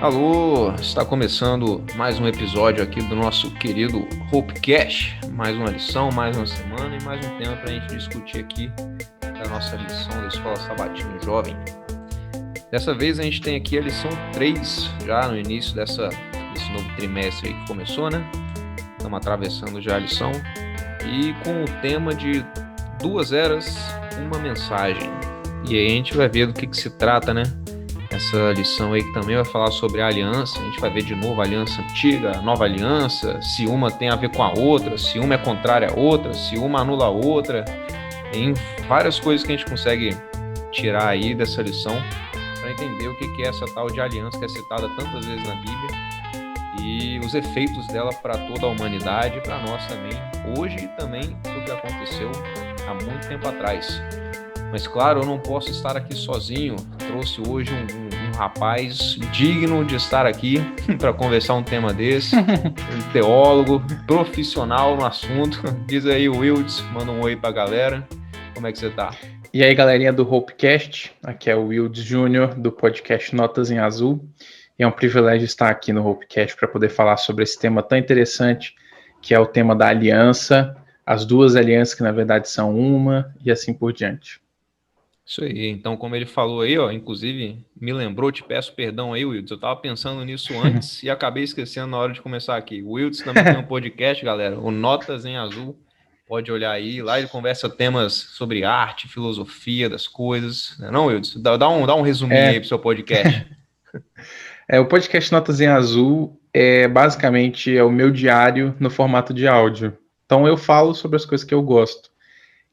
Alô, está começando mais um episódio aqui do nosso querido Hopecast. Mais uma lição, mais uma semana e mais um tema para a gente discutir aqui da nossa lição da Escola Sabatina Jovem. Dessa vez a gente tem aqui a lição 3, já no início desse novo trimestre aí que começou, né? Estamos atravessando já a lição e com o tema de 2 eras, uma mensagem. E aí a gente vai ver do que se trata, né? Essa lição aí que também vai falar sobre a aliança. A gente vai ver de novo a aliança antiga, a nova aliança, se uma tem a ver com a outra, se uma é contrária à outra, se uma anula a outra. Tem várias coisas que a gente consegue tirar aí dessa lição para entender o que é essa tal de aliança que é citada tantas vezes na Bíblia e os efeitos dela para toda a humanidade e para nós também, hoje e também do que aconteceu há muito tempo atrás. Mas claro, eu não posso estar aqui sozinho. Trouxe hoje um rapaz digno de estar aqui para conversar um tema desse. Um teólogo, profissional no assunto. Diz aí, Wildes, manda um oi pra galera. Como é que você tá? E aí, galerinha do Hopecast, aqui é o Wildes Júnior, do podcast Notas em Azul. E é um privilégio estar aqui no Hopecast para poder falar sobre esse tema tão interessante, que é o tema da aliança, as duas alianças que na verdade são uma, e assim por diante. Isso aí, então como ele falou aí, ó, inclusive me lembrou, te peço perdão aí, Wildes, eu tava pensando nisso antes e acabei esquecendo na hora de começar aqui. O Wildes também tem um podcast, galera, o Notas em Azul, pode olhar aí, lá ele conversa temas sobre arte, filosofia das coisas, não, Wildes? Dá um resuminho aí pro seu podcast. O podcast Notas em Azul basicamente o meu diário no formato de áudio. Então eu falo sobre as coisas que eu gosto,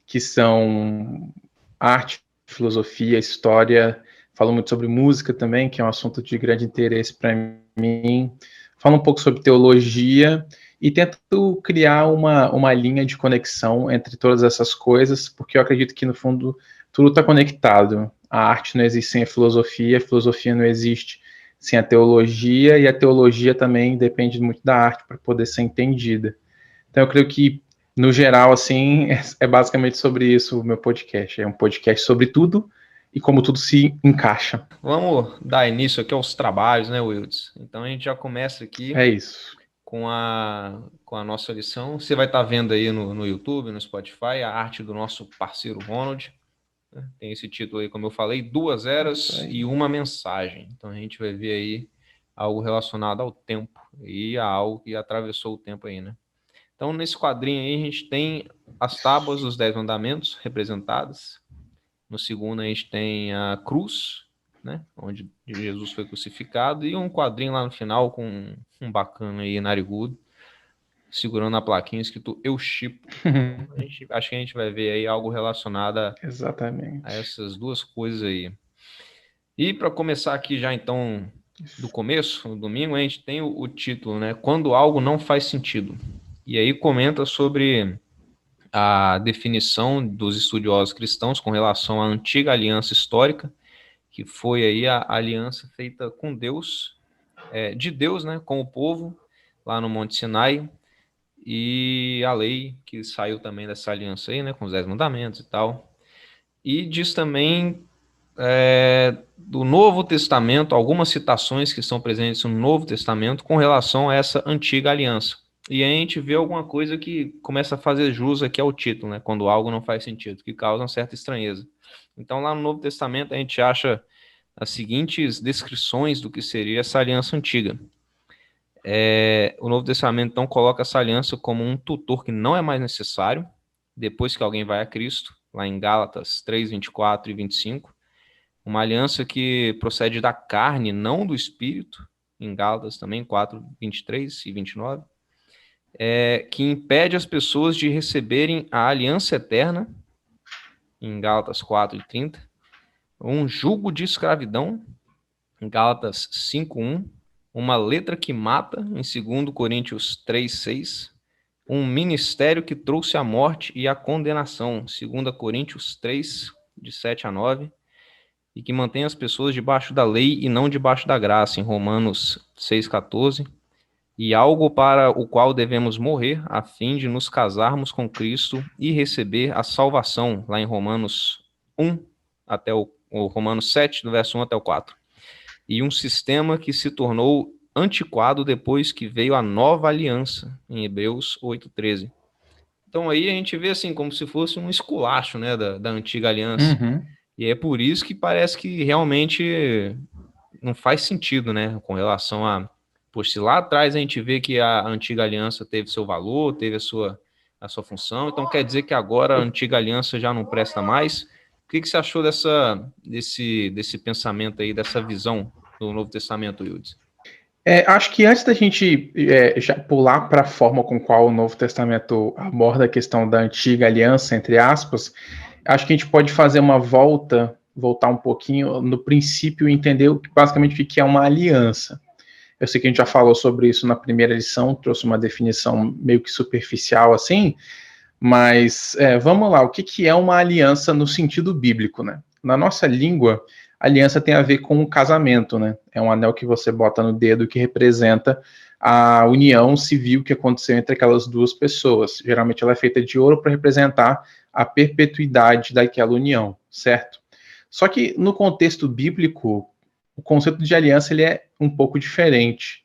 que são arte, filosofia, história. Falo muito sobre música também, que é um assunto de grande interesse para mim. Falo um pouco sobre teologia e tento criar uma linha de conexão entre todas essas coisas, porque eu acredito que, no fundo, tudo está conectado. A arte não existe sem a filosofia não existe sem a teologia, e a teologia também depende muito da arte para poder ser entendida. Então, eu creio que, no geral, assim, é basicamente sobre isso o meu podcast. É um podcast sobre tudo e como tudo se encaixa. Vamos dar início aqui aos trabalhos, né, Wildes? Então a gente já começa aqui É isso. com a nossa lição. Você vai estar vendo aí no YouTube, no Spotify, a arte do nosso parceiro Ronald. Tem esse título aí, como eu falei, 2 eras e uma mensagem. Então a gente vai ver aí algo relacionado ao tempo e a algo que atravessou o tempo aí, né? Então nesse quadrinho aí a gente tem as tábuas dos 10 mandamentos representadas. No segundo a gente tem a cruz, né, onde Jesus foi crucificado, e um quadrinho lá no final com um bacana aí, narigudo, segurando a plaquinha escrito Eu Chipo. Acho que a gente vai ver aí algo relacionado a essas duas coisas aí. E para começar aqui já então do começo, no domingo, a gente tem o título, né? Quando algo não faz sentido. E aí comenta sobre a definição dos estudiosos cristãos com relação à antiga aliança histórica, que foi aí a aliança feita com Deus, de Deus, né, com o povo, lá no Monte Sinai, e a lei que saiu também dessa aliança aí, né, com os 10 mandamentos e tal. E diz também do Novo Testamento, algumas citações que estão presentes no Novo Testamento com relação a essa antiga aliança. E aí a gente vê alguma coisa que começa a fazer jus aqui ao título, né, quando algo não faz sentido, que causa uma certa estranheza. Então lá no Novo Testamento a gente acha as seguintes descrições do que seria essa aliança antiga. O Novo Testamento, então, coloca essa aliança como um tutor que não é mais necessário, depois que alguém vai a Cristo, lá em Gálatas 3, 24 e 25. Uma aliança que procede da carne, não do espírito, em Gálatas também, 4, 23 e 29. Que impede as pessoas de receberem a aliança eterna, em Gálatas 4 e 30. Um jugo de escravidão, em Gálatas 5:1, uma letra que mata, em 2 Coríntios 3:6, um ministério que trouxe a morte e a condenação, 2 Coríntios 3, de 7 a 9, e que mantém as pessoas debaixo da lei e não debaixo da graça, em Romanos 6:14, e algo para o qual devemos morrer, a fim de nos casarmos com Cristo e receber a salvação, lá em Romanos 1 até o Romanos 7, do verso 1 até o 4. e um sistema que se tornou antiquado depois que veio a nova aliança, em Hebreus 8:13. Então aí a gente vê assim como se fosse um esculacho, né, da antiga aliança. Uhum. E é por isso que parece que realmente não faz sentido, né, com relação a... Pois se lá atrás a gente vê que a antiga aliança teve seu valor, teve a sua função, então quer dizer que agora a antiga aliança já não presta mais? O que você achou desse pensamento aí, dessa visão do Novo Testamento, Wildes? Acho que antes da gente já pular para a forma com qual o Novo Testamento aborda a questão da antiga aliança, entre aspas, acho que a gente pode fazer uma voltar um pouquinho no princípio e entender basicamente o que é uma aliança. Eu sei que a gente já falou sobre isso na primeira lição, trouxe uma definição meio que superficial assim, mas vamos lá, o que é uma aliança no sentido bíblico, né? Na nossa língua, aliança tem a ver com o casamento, né? É um anel que você bota no dedo que representa a união civil que aconteceu entre aquelas duas pessoas. Geralmente ela é feita de ouro para representar a perpetuidade daquela união, certo? Só que no contexto bíblico, o conceito de aliança ele é um pouco diferente.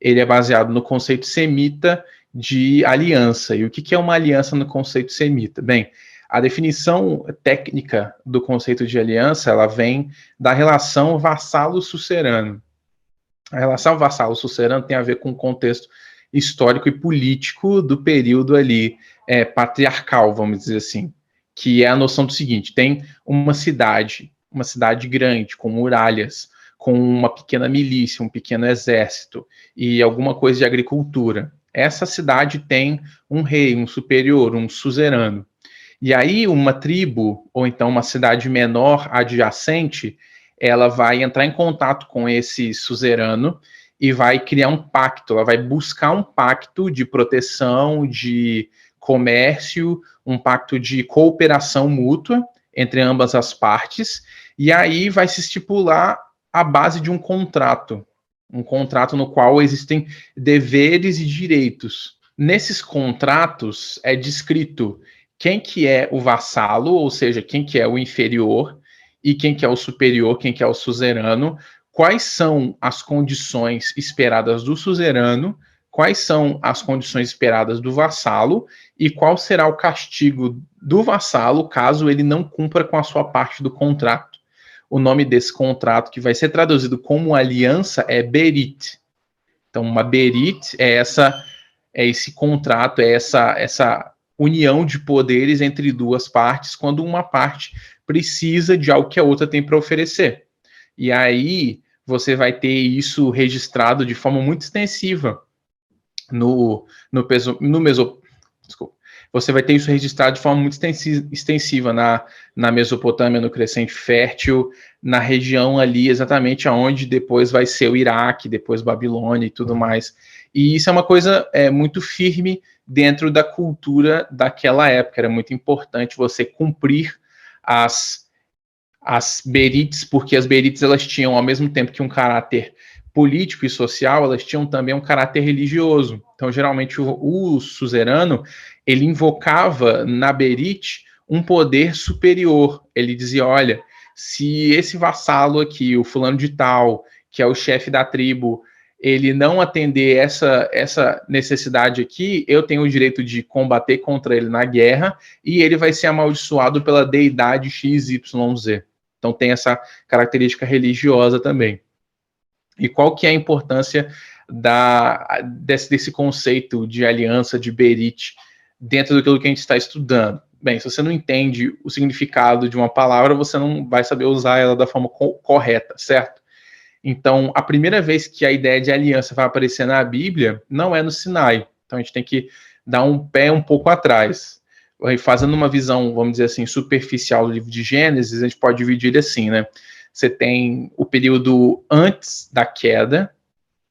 Ele é baseado no conceito semita de aliança. E o que é uma aliança no conceito semita? Bem, a definição técnica do conceito de aliança, ela vem da relação vassalo-sucerano. A relação vassalo-sucerano tem a ver com o contexto histórico e político do período ali patriarcal, vamos dizer assim, que é a noção do seguinte: tem uma cidade grande, com muralhas, com uma pequena milícia, um pequeno exército e alguma coisa de agricultura. Essa cidade tem um rei, um superior, um suzerano. E aí uma tribo, ou então uma cidade menor adjacente, ela vai entrar em contato com esse suzerano e vai criar um pacto, ela vai buscar um pacto de proteção, de comércio, um pacto de cooperação mútua entre ambas as partes, e aí vai se estipular a base de um contrato no qual existem deveres e direitos. Nesses contratos é descrito quem que é o vassalo, ou seja, quem que é o inferior, e quem que é o superior, quem que é o suzerano, quais são as condições esperadas do suzerano, quais são as condições esperadas do vassalo, e qual será o castigo do vassalo caso ele não cumpra com a sua parte do contrato. O nome desse contrato, que vai ser traduzido como aliança, é berit. Então, uma berit é esse contrato, é essa união de poderes entre duas partes, quando uma parte precisa de algo que a outra tem para oferecer. E aí você vai ter isso registrado de forma muito extensiva desculpa. Você vai ter isso registrado de forma muito extensiva na Mesopotâmia, no Crescente Fértil, na região ali exatamente aonde depois vai ser o Iraque, depois Babilônia e tudo mais. E isso é uma coisa muito firme dentro da cultura daquela época. Era muito importante você cumprir as berites, porque as berites elas tinham, ao mesmo tempo que um caráter político e social, elas tinham também um caráter religioso. Então, geralmente, o suzerano, ele invocava na berite um poder superior. Ele dizia, olha, se esse vassalo aqui, o fulano de tal, que é o chefe da tribo, ele não atender essa necessidade aqui, eu tenho o direito de combater contra ele na guerra e ele vai ser amaldiçoado pela deidade XYZ. Então tem essa característica religiosa também. E qual que é a importância desse conceito de aliança, de berit, dentro daquilo que a gente está estudando? Bem, se você não entende o significado de uma palavra, você não vai saber usar ela da forma correta, certo? Então, a primeira vez que a ideia de aliança vai aparecer na Bíblia não é no Sinai. Então, a gente tem que dar um pé um pouco atrás. Fazendo uma visão, vamos dizer assim, superficial do livro de Gênesis, a gente pode dividir assim, né? Você tem o período antes da queda,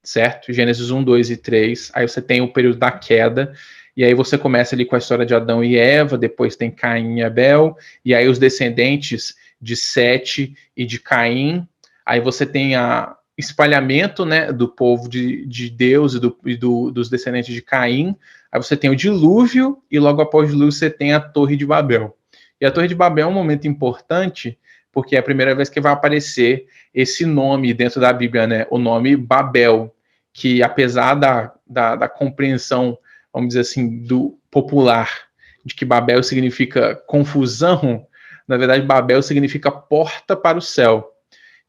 certo? Gênesis 1, 2 e 3. Aí você tem o período da queda, e aí você começa ali com a história de Adão e Eva, depois tem Caim e Abel, e aí os descendentes de Sete e de Caim. Aí você tem o espalhamento, né, do povo de Deus e dos descendentes de Caim. Aí você tem o dilúvio, e logo após o dilúvio você tem a Torre de Babel. E a Torre de Babel é um momento importante, porque é a primeira vez que vai aparecer esse nome dentro da Bíblia, né? O nome Babel, que apesar da compreensão, vamos dizer assim, do popular, de que Babel significa confusão, na verdade Babel significa porta para o céu.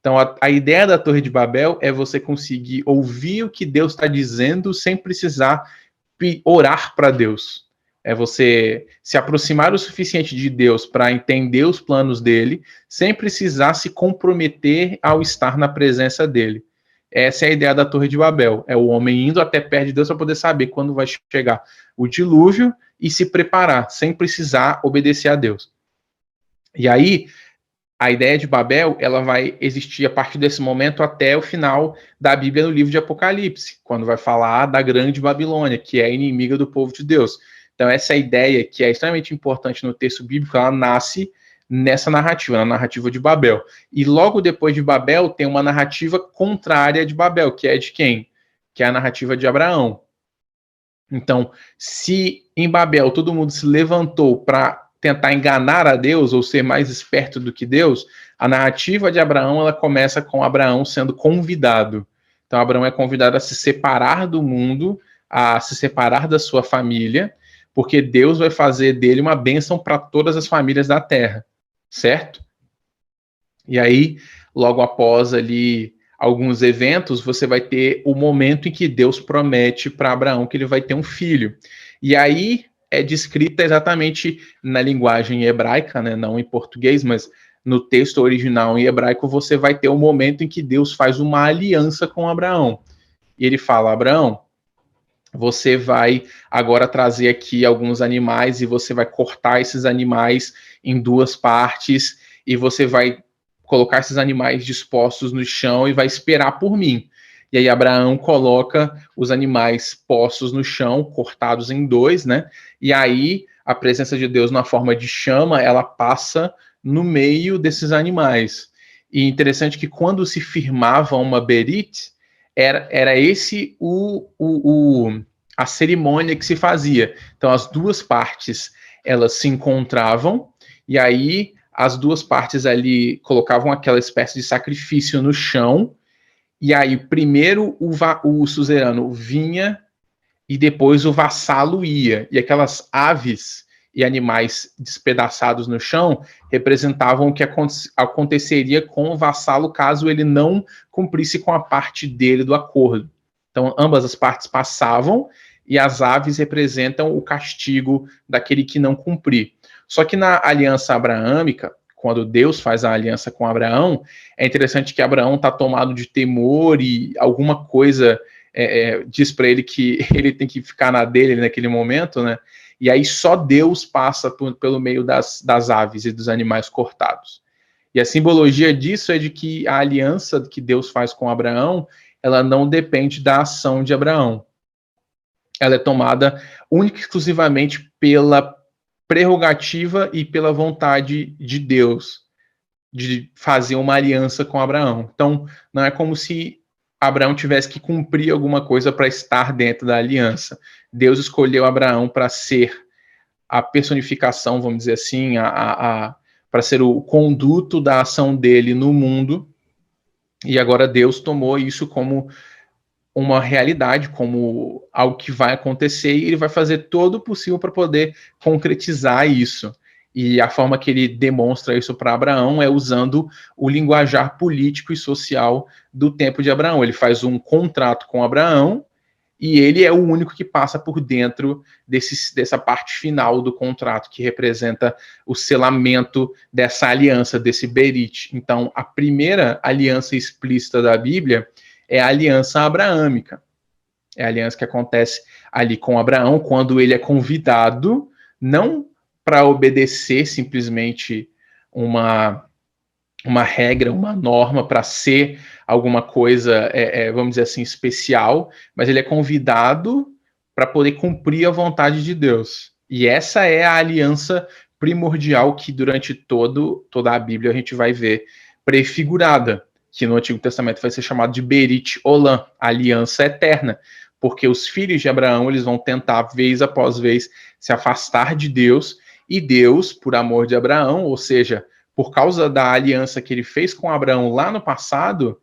Então a ideia da Torre de Babel é você conseguir ouvir o que Deus está dizendo sem precisar orar para Deus. É você se aproximar o suficiente de Deus para entender os planos dele, sem precisar se comprometer ao estar na presença dele. Essa é a ideia da Torre de Babel. É o homem indo até perto de Deus para poder saber quando vai chegar o dilúvio e se preparar, sem precisar obedecer a Deus. E aí, a ideia de Babel, ela vai existir a partir desse momento até o final da Bíblia no livro de Apocalipse, quando vai falar da grande Babilônia, que é a inimiga do povo de Deus. Então, essa ideia, que é extremamente importante no texto bíblico, ela nasce nessa narrativa, na narrativa de Babel. E logo depois de Babel, tem uma narrativa contrária de Babel, que é de quem? Que é a narrativa de Abraão. Então, se em Babel todo mundo se levantou para tentar enganar a Deus ou ser mais esperto do que Deus, a narrativa de Abraão, ela começa com Abraão sendo convidado. Então, Abraão é convidado a se separar do mundo, a se separar da sua família, porque Deus vai fazer dele uma bênção para todas as famílias da terra, certo? E aí, logo após ali alguns eventos, você vai ter o momento em que Deus promete para Abraão que ele vai ter um filho. E aí é descrita exatamente na linguagem hebraica, né, não em português, mas no texto original em hebraico, você vai ter o momento em que Deus faz uma aliança com Abraão. E ele fala: Abraão, você vai agora trazer aqui alguns animais e você vai cortar esses animais em duas partes e você vai colocar esses animais dispostos no chão e vai esperar por mim. E aí Abraão coloca os animais postos no chão, cortados em dois, né? E aí a presença de Deus na forma de chama, ela passa no meio desses animais. E interessante que quando se firmava uma berit, era esse a cerimônia que se fazia. Então as duas partes, elas se encontravam, e aí as duas partes ali colocavam aquela espécie de sacrifício no chão, e aí primeiro o suzerano vinha e depois o vassalo ia. E aquelas aves e animais despedaçados no chão representavam o que aconteceria com o vassalo caso ele não cumprisse com a parte dele do acordo. Então ambas as partes passavam e as aves representam o castigo daquele que não cumprir. Só que na aliança abraâmica, quando Deus faz a aliança com Abraão, é interessante que Abraão está tomado de temor e alguma coisa diz para ele que ele tem que ficar na dele naquele momento, né? E aí só Deus passa pelo meio das aves e dos animais cortados. E a simbologia disso é de que a aliança que Deus faz com Abraão, ela não depende da ação de Abraão. Ela é tomada única e exclusivamente pela prerrogativa e pela vontade de Deus de fazer uma aliança com Abraão. Então, não é como se Abraão tivesse que cumprir alguma coisa para estar dentro da aliança. Deus escolheu Abraão para ser a personificação, vamos dizer assim, para ser o conduto da ação dele no mundo, e agora Deus tomou isso como uma realidade, como algo que vai acontecer, e ele vai fazer todo o possível para poder concretizar isso. E a forma que ele demonstra isso para Abraão é usando o linguajar político e social do tempo de Abraão. Ele faz um contrato com Abraão e ele é o único que passa por dentro dessa parte final do contrato, que representa o selamento dessa aliança, desse berit. Então, a primeira aliança explícita da Bíblia é a aliança abraâmica. É a aliança que acontece ali com Abraão, quando ele é convidado, não para obedecer simplesmente uma regra, uma norma, para ser alguma coisa, vamos dizer assim, especial, mas ele é convidado para poder cumprir a vontade de Deus. E essa é a aliança primordial que durante toda a Bíblia a gente vai ver prefigurada, que no Antigo Testamento vai ser chamado de Berit Olam, aliança eterna, porque os filhos de Abraão, eles vão tentar, vez após vez, se afastar de Deus, e Deus, por amor de Abraão, ou seja, por causa da aliança que ele fez com Abraão lá no passado,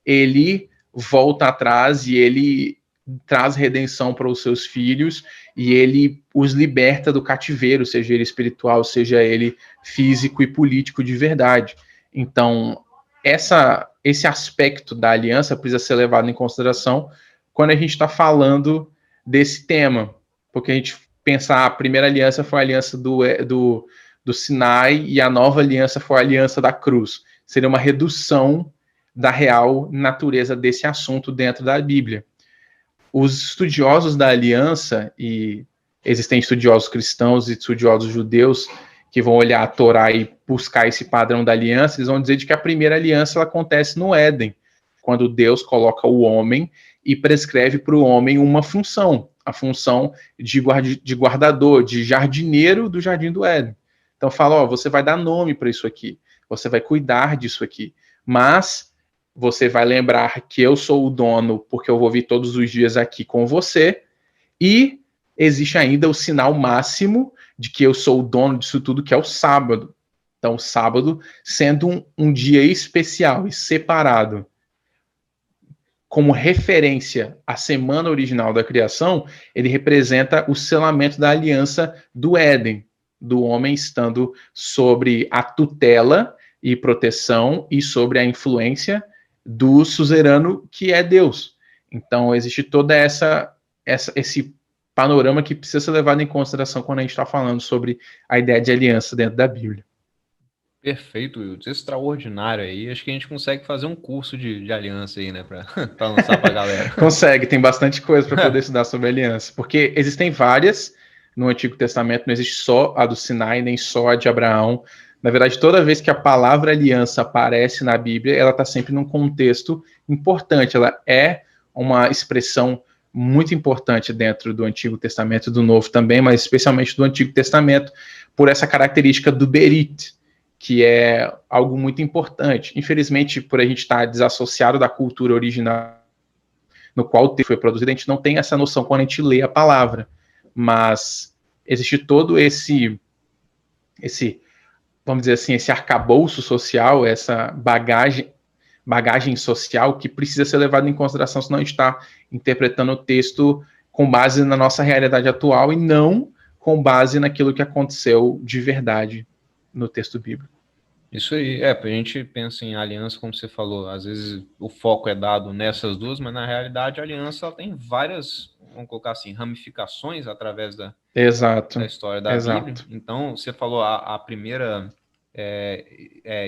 ele volta atrás e ele traz redenção para os seus filhos e ele os liberta do cativeiro, seja ele espiritual, seja ele físico e político de verdade. Então, esse aspecto da aliança precisa ser levado em consideração quando a gente está falando desse tema, porque a gente pensa, a primeira aliança foi a aliança do Sinai e a nova aliança foi a aliança da cruz. Seria uma redução da real natureza desse assunto dentro da Bíblia. Os estudiosos da aliança, e existem estudiosos cristãos e estudiosos judeus que vão olhar a Torá e buscar esse padrão da aliança, eles vão dizer de que a primeira aliança ela acontece no Éden, quando Deus coloca o homem e prescreve para o homem uma função, a função de guardador, de jardineiro do jardim do Éden. Então fala, ó, você vai dar nome para isso aqui, você vai cuidar disso aqui, mas você vai lembrar que eu sou o dono, porque eu vou vir todos os dias aqui com você, e existe ainda o sinal máximo de que eu sou o dono disso tudo, que é o sábado. Então, o sábado sendo um dia especial e separado como referência à semana original da criação, ele representa o selamento da aliança do Éden, do homem estando sobre a tutela e proteção e sobre a influência do suzerano que é Deus. Então, existe toda esse panorama que precisa ser levado em consideração quando a gente está falando sobre a ideia de aliança dentro da Bíblia. Perfeito, Wilton. Extraordinário aí. Acho que a gente consegue fazer um curso de aliança aí, né? Para lançar para a galera. Consegue, tem bastante coisa para poder estudar sobre aliança. Porque existem várias no Antigo Testamento, não existe só a do Sinai, nem só a de Abraão. Na verdade, toda vez que a palavra aliança aparece na Bíblia, ela está sempre num contexto importante. Ela é uma expressão muito importante dentro do Antigo Testamento e do Novo também, mas especialmente do Antigo Testamento, por essa característica do berit, que é algo muito importante. Infelizmente, por a gente estar desassociado da cultura original no qual o texto foi produzido, a gente não tem essa noção quando a gente lê a palavra. Mas existe todo esse vamos dizer assim, esse arcabouço social, essa bagagem social que precisa ser levada em consideração, senão a gente está interpretando o texto com base na nossa realidade atual e não com base naquilo que aconteceu de verdade no texto bíblico. Isso aí, a gente pensa em aliança, como você falou, às vezes o foco é dado nessas duas, mas na realidade a aliança ela tem várias, vamos colocar assim, ramificações através da história da Bíblia. Então, você falou a primeira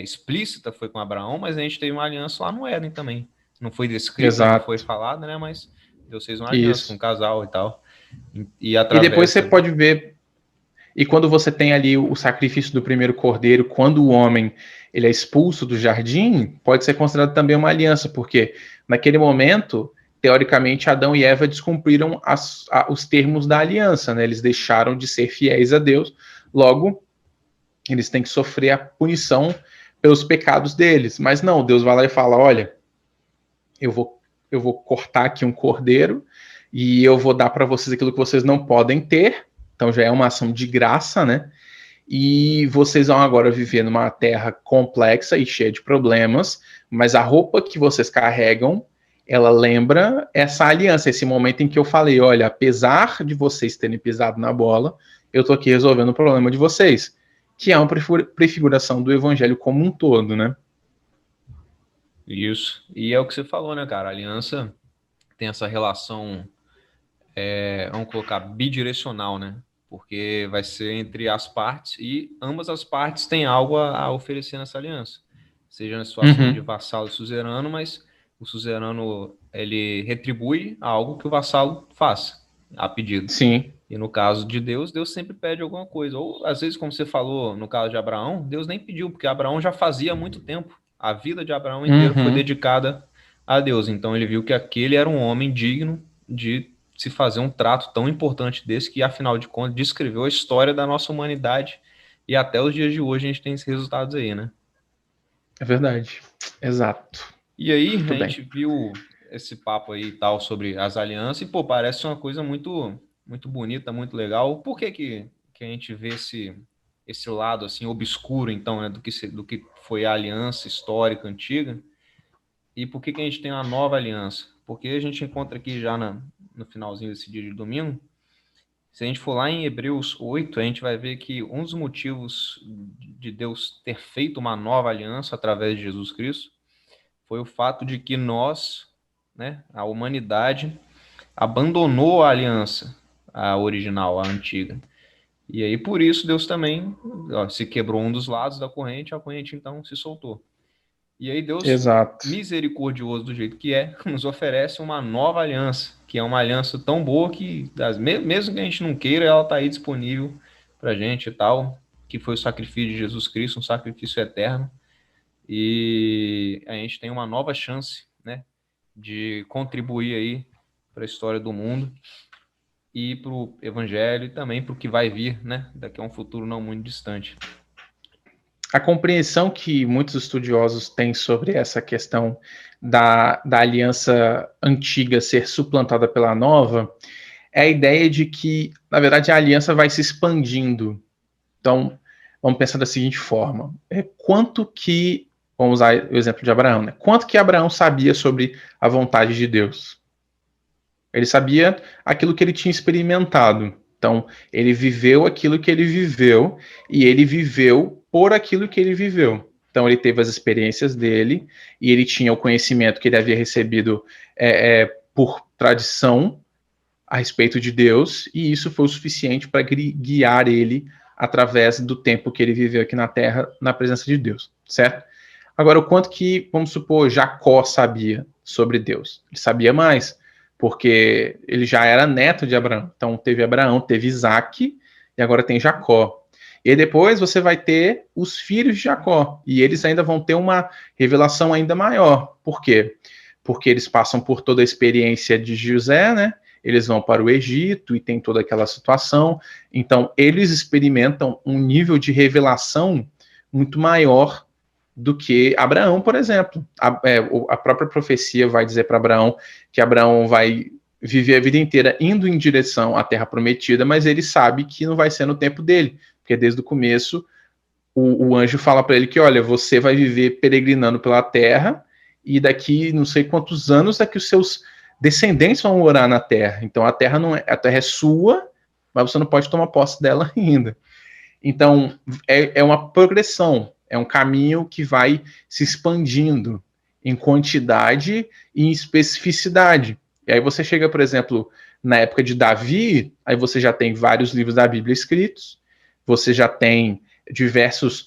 explícita foi com Abraão, mas a gente teve uma aliança lá no Éden também. Não foi descrito, não foi falado, né? Mas Deus fez uma aliança com um casal e tal. E depois você pode ver. E quando você tem ali o sacrifício do primeiro cordeiro, quando o homem ele é expulso do jardim, pode ser considerado também uma aliança, porque naquele momento, teoricamente, Adão e Eva descumpriram os termos da aliança, né? Eles deixaram de ser fiéis a Deus, logo, eles têm que sofrer a punição pelos pecados deles. Mas não, Deus vai lá e fala, olha, eu vou cortar aqui um cordeiro e eu vou dar para vocês aquilo que vocês não podem ter. Então já é uma ação de graça, né? E vocês vão agora viver numa terra complexa e cheia de problemas, mas a roupa que vocês carregam, ela lembra essa aliança, esse momento em que eu falei, olha, apesar de vocês terem pisado na bola, eu tô aqui resolvendo o problema de vocês, que é uma prefiguração do evangelho como um todo, né? Isso. E é o que você falou, né, cara? A aliança tem essa relação, vamos colocar, bidirecional, né? Porque vai ser entre as partes e ambas as partes têm algo a oferecer nessa aliança. Seja na situação de vassalo e suzerano, mas o suzerano, ele retribui algo que o vassalo faz, a pedido. Sim. E no caso de Deus, Deus sempre pede alguma coisa. Ou, às vezes, como você falou, no caso de Abraão, Deus nem pediu, porque Abraão já fazia há muito tempo. A vida de Abraão inteira foi dedicada a Deus. Então, ele viu que aquele era um homem digno de se fazer um trato tão importante desse, que, afinal de contas, descreveu a história da nossa humanidade. E até os dias de hoje a gente tem esses resultados aí, né? É verdade. Exato. E aí, muito a gente viu esse papo aí e tal sobre as alianças, e, pô, parece uma coisa muito, muito bonita, muito legal. Por que a gente vê esse lado assim obscuro, então, né, do que foi a aliança histórica antiga. E por que a gente tem uma nova aliança? Porque a gente encontra aqui já no finalzinho desse dia de domingo, se a gente for lá em Hebreus 8, a gente vai ver que um dos motivos de Deus ter feito uma nova aliança através de Jesus Cristo foi o fato de que nós, né, a humanidade, abandonou a aliança, a original, a antiga. E aí, por isso, Deus também se quebrou um dos lados da corrente, a corrente então se soltou. E aí Deus, Exato. misericordioso do jeito que é, nos oferece uma nova aliança, que é uma aliança tão boa que, mesmo que a gente não queira, ela está aí disponível para a gente e tal, que foi o sacrifício de Jesus Cristo, um sacrifício eterno. E a gente tem uma nova chance, né, de contribuir aí para a história do mundo e para o evangelho e também para o que vai vir, né, daqui a um futuro não muito distante. A compreensão que muitos estudiosos têm sobre essa questão da aliança antiga ser suplantada pela nova é a ideia de que, na verdade, a aliança vai se expandindo. Então, vamos pensar da seguinte forma: vamos usar o exemplo de Abraão, né? Quanto que Abraão sabia sobre a vontade de Deus? Ele sabia aquilo que ele tinha experimentado. Então, ele viveu aquilo que ele viveu e ele viveu por aquilo que ele viveu. Então, ele teve as experiências dele e ele tinha o conhecimento que ele havia recebido por tradição a respeito de Deus, e isso foi o suficiente para guiar ele através do tempo que ele viveu aqui na Terra, na presença de Deus, certo? Agora, o quanto que, vamos supor, Jacó sabia sobre Deus? Ele sabia mais, porque ele já era neto de Abraão. Então, teve Abraão, teve Isaac, e agora tem Jacó. E depois você vai ter os filhos de Jacó, e eles ainda vão ter uma revelação ainda maior. Por quê? Porque eles passam por toda a experiência de José, né? Eles vão para o Egito e tem toda aquela situação. Então, eles experimentam um nível de revelação muito maior do que Abraão, por exemplo. A própria profecia vai dizer para Abraão que Abraão vai viver a vida inteira indo em direção à Terra Prometida, mas ele sabe que não vai ser no tempo dele, porque desde o começo o anjo fala para ele que, olha, você vai viver peregrinando pela Terra e daqui não sei quantos anos é que os seus descendentes vão morar na Terra. Então a Terra é sua, mas você não pode tomar posse dela ainda. Então é uma progressão, é um caminho que vai se expandindo em quantidade e em especificidade. E aí você chega, por exemplo, na época de Davi, aí você já tem vários livros da Bíblia escritos, você já tem diversas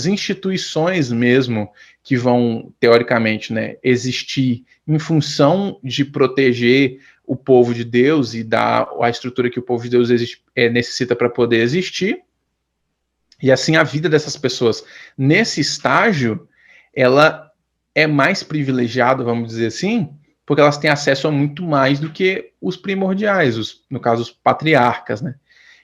instituições mesmo que vão, teoricamente, né, existir em função de proteger o povo de Deus e dar a estrutura que o povo de Deus necessita para poder existir. E assim a vida dessas pessoas nesse estágio, ela é mais privilegiada, vamos dizer assim, porque elas têm acesso a muito mais do que os primordiais, no caso, os patriarcas, né?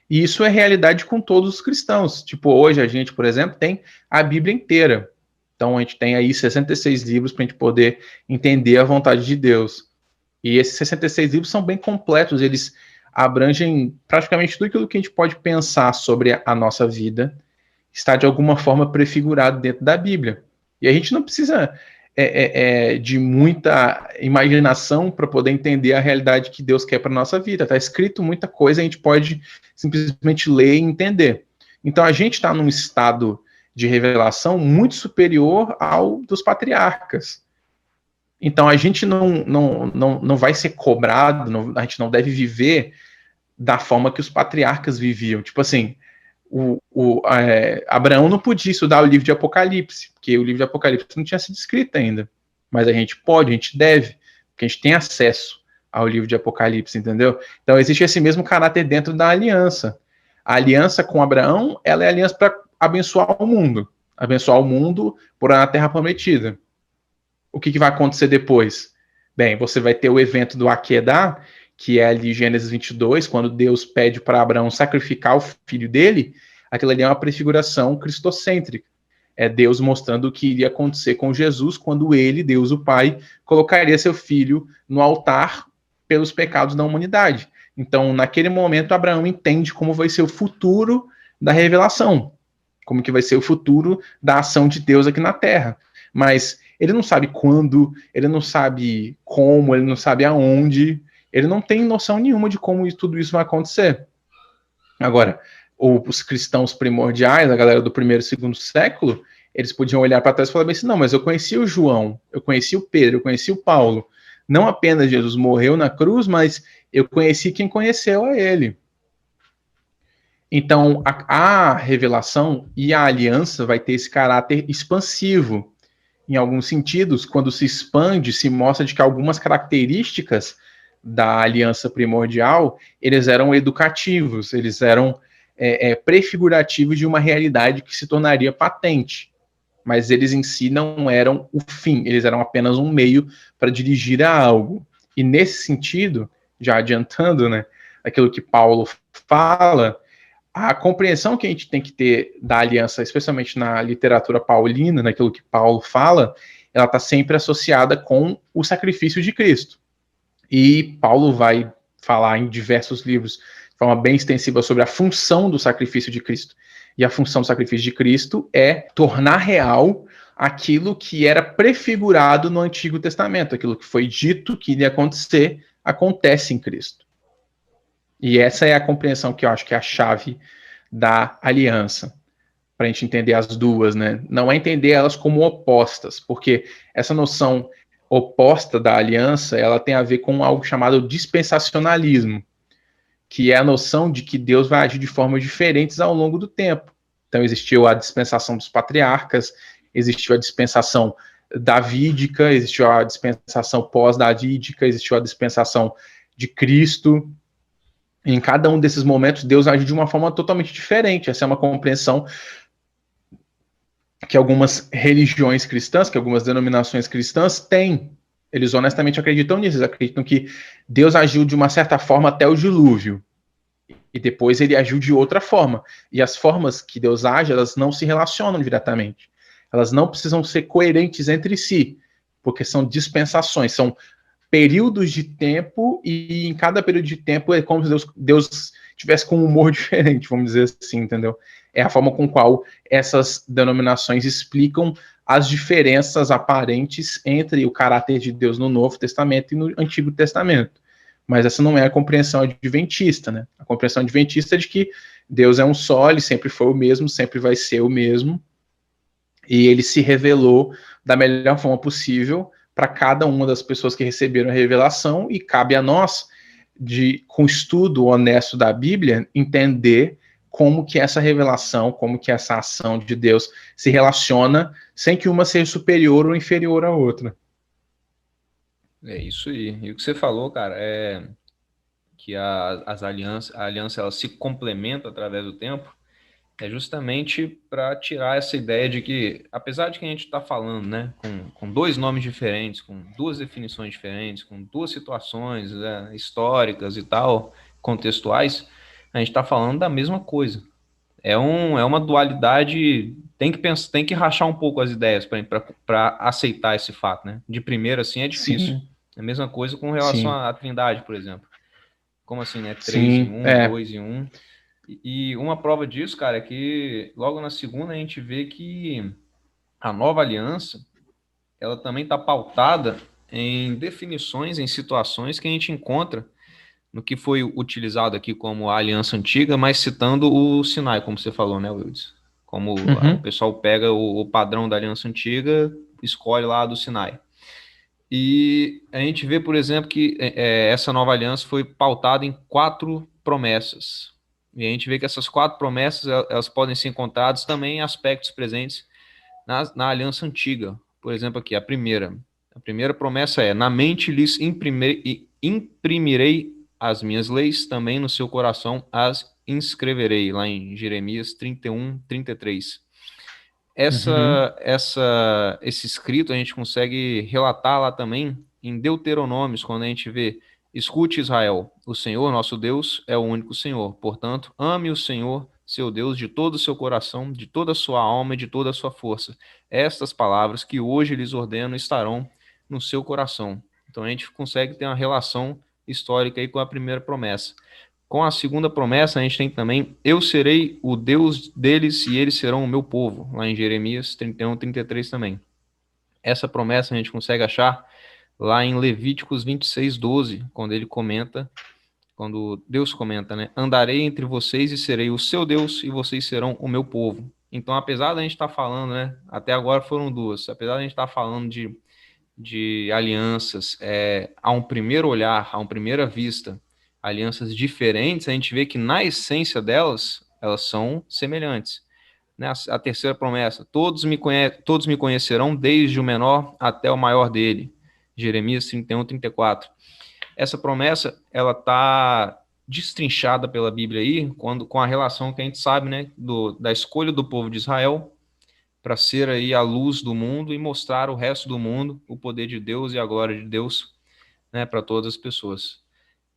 E isso é realidade com todos os cristãos. Tipo, hoje a gente, por exemplo, tem a Bíblia inteira. Então a gente tem aí 66 livros para a gente poder entender a vontade de Deus. E esses 66 livros são bem completos, eles abrangem praticamente tudo aquilo que a gente pode pensar sobre a nossa vida, está de alguma forma prefigurado dentro da Bíblia. E a gente não precisa de muita imaginação para poder entender a realidade que Deus quer para a nossa vida. Está escrito muita coisa, a gente pode simplesmente ler e entender. Então a gente está num estado de revelação muito superior ao dos patriarcas. Então a gente não vai ser cobrado, a gente não deve viver da forma que os patriarcas viviam. Tipo assim, Abraão não podia estudar o livro de Apocalipse, porque o livro de Apocalipse não tinha sido escrito ainda. Mas a gente pode, a gente deve, porque a gente tem acesso ao livro de Apocalipse, entendeu? Então existe esse mesmo caráter dentro da aliança. A aliança com Abraão, ela é aliança para abençoar o mundo por na Terra Prometida. O que vai acontecer depois? Bem, você vai ter o evento do Akedah, que é ali Gênesis 22, quando Deus pede para Abraão sacrificar o filho dele. Aquilo ali é uma prefiguração cristocêntrica. É Deus mostrando o que iria acontecer com Jesus quando ele, Deus o Pai, colocaria seu filho no altar pelos pecados da humanidade. Então, naquele momento, Abraão entende como vai ser o futuro da revelação, como que vai ser o futuro da ação de Deus aqui na Terra. Mas ele não sabe quando, ele não sabe como, ele não sabe aonde, ele não tem noção nenhuma de como tudo isso vai acontecer. Agora, os cristãos primordiais, a galera do primeiro e segundo século, eles podiam olhar para trás e falar assim, não, mas eu conheci o João, eu conheci o Pedro, eu conheci o Paulo. Não apenas Jesus morreu na cruz, mas eu conheci quem conheceu a ele. Então, a revelação e a aliança vai ter esse caráter expansivo. Em alguns sentidos, quando se expande, se mostra de que algumas características da aliança primordial, eles eram educativos, eles eram prefigurativos de uma realidade que se tornaria patente. Mas eles em si não eram o fim, eles eram apenas um meio para dirigir a algo. E nesse sentido, já adiantando, né, aquilo que Paulo fala, a compreensão que a gente tem que ter da aliança, especialmente na literatura paulina, naquilo que Paulo fala, ela está sempre associada com o sacrifício de Cristo. E Paulo vai falar em diversos livros, de forma bem extensiva, sobre a função do sacrifício de Cristo. E a função do sacrifício de Cristo é tornar real aquilo que era prefigurado no Antigo Testamento, aquilo que foi dito que iria acontecer, acontece em Cristo. E essa é a compreensão que eu acho que é a chave da aliança, para a gente entender as duas, né? Não é entender elas como opostas, porque essa noção oposta da aliança, ela tem a ver com algo chamado dispensacionalismo, que é a noção de que Deus vai agir de formas diferentes ao longo do tempo. Então existiu a dispensação dos patriarcas, existiu a dispensação davídica, existiu a dispensação pós-davídica, existiu a dispensação de Cristo. Em cada um desses momentos, Deus age de uma forma totalmente diferente. Essa é uma compreensão que algumas religiões cristãs, que algumas denominações cristãs têm. Eles honestamente acreditam nisso. Eles acreditam que Deus agiu de uma certa forma até o dilúvio. E depois ele agiu de outra forma. E as formas que Deus age, elas não se relacionam diretamente. Elas não precisam ser coerentes entre si, porque são dispensações, são períodos de tempo, e em cada período de tempo é como se Deus tivesse com um humor diferente, vamos dizer assim, entendeu? É a forma com qual essas denominações explicam as diferenças aparentes entre o caráter de Deus no Novo Testamento e no Antigo Testamento. Mas essa não é a compreensão adventista, né? A compreensão adventista é de que Deus é um só, ele sempre foi o mesmo, sempre vai ser o mesmo, e ele se revelou da melhor forma possível para cada uma das pessoas que receberam a revelação, e cabe a nós, com estudo honesto da Bíblia, entender como que essa revelação, como que essa ação de Deus se relaciona, sem que uma seja superior ou inferior à outra. É isso aí. E o que você falou, cara, é que a aliança ela se complementa através do tempo, é justamente para tirar essa ideia de que, apesar de que a gente está falando, né, com dois nomes diferentes, com duas definições diferentes, com duas situações, né, históricas e tal, contextuais, a gente está falando da mesma coisa. É uma dualidade, tem que pensar, tem que rachar um pouco as ideias para aceitar esse fato, né? De primeira, assim, é difícil. Sim, É a mesma coisa com relação sim, à Trindade, por exemplo. Como assim, né? Três em sim, um, dois em um. E uma prova disso, cara, é que logo na segunda a gente vê que a nova aliança, ela também está pautada em definições, em situações que a gente encontra no que foi utilizado aqui como a aliança antiga, mas citando o Sinai, como você falou, né, Wildes? Como o uhum, pessoal pega o padrão da aliança antiga, escolhe lá do Sinai. E a gente vê, por exemplo, que essa nova aliança foi pautada em 4 promessas. E a gente vê que essas 4 promessas elas podem ser encontradas também em aspectos presentes na aliança antiga. Por exemplo, aqui, a primeira promessa é: na mente lhes imprimirei as minhas leis, também no seu coração as inscreverei, lá em Jeremias 31, 33. uhum, Esse escrito a gente consegue relatar lá também em Deuteronômios, quando a gente vê: escute, Israel, o Senhor nosso Deus é o único Senhor. Portanto, ame o Senhor, seu Deus, de todo o seu coração, de toda a sua alma e de toda a sua força. Estas palavras que hoje lhes ordeno estarão no seu coração. Então a gente consegue ter uma relação histórica aí com a primeira promessa. Com a segunda promessa, a gente tem também: eu serei o Deus deles e eles serão o meu povo, lá em Jeremias 31, 33 também. Essa promessa a gente consegue achar lá em Levíticos 26, 12, quando Deus comenta, né? Andarei entre vocês e serei o seu Deus e vocês serão o meu povo. Então, apesar da gente estar falando, né? Até agora foram duas. Apesar da gente estar falando de alianças, a um primeiro olhar, a uma primeira vista, alianças diferentes, a gente vê que na essência delas, elas são semelhantes. Né? A terceira promessa: todos me conhecerão, desde o menor até o maior dele. Jeremias 31, 34. Essa promessa, ela está destrinchada pela Bíblia aí, com a relação que a gente sabe, né, da escolha do povo de Israel para ser aí a luz do mundo e mostrar ao resto do mundo o poder de Deus e a glória de Deus, né, para todas as pessoas.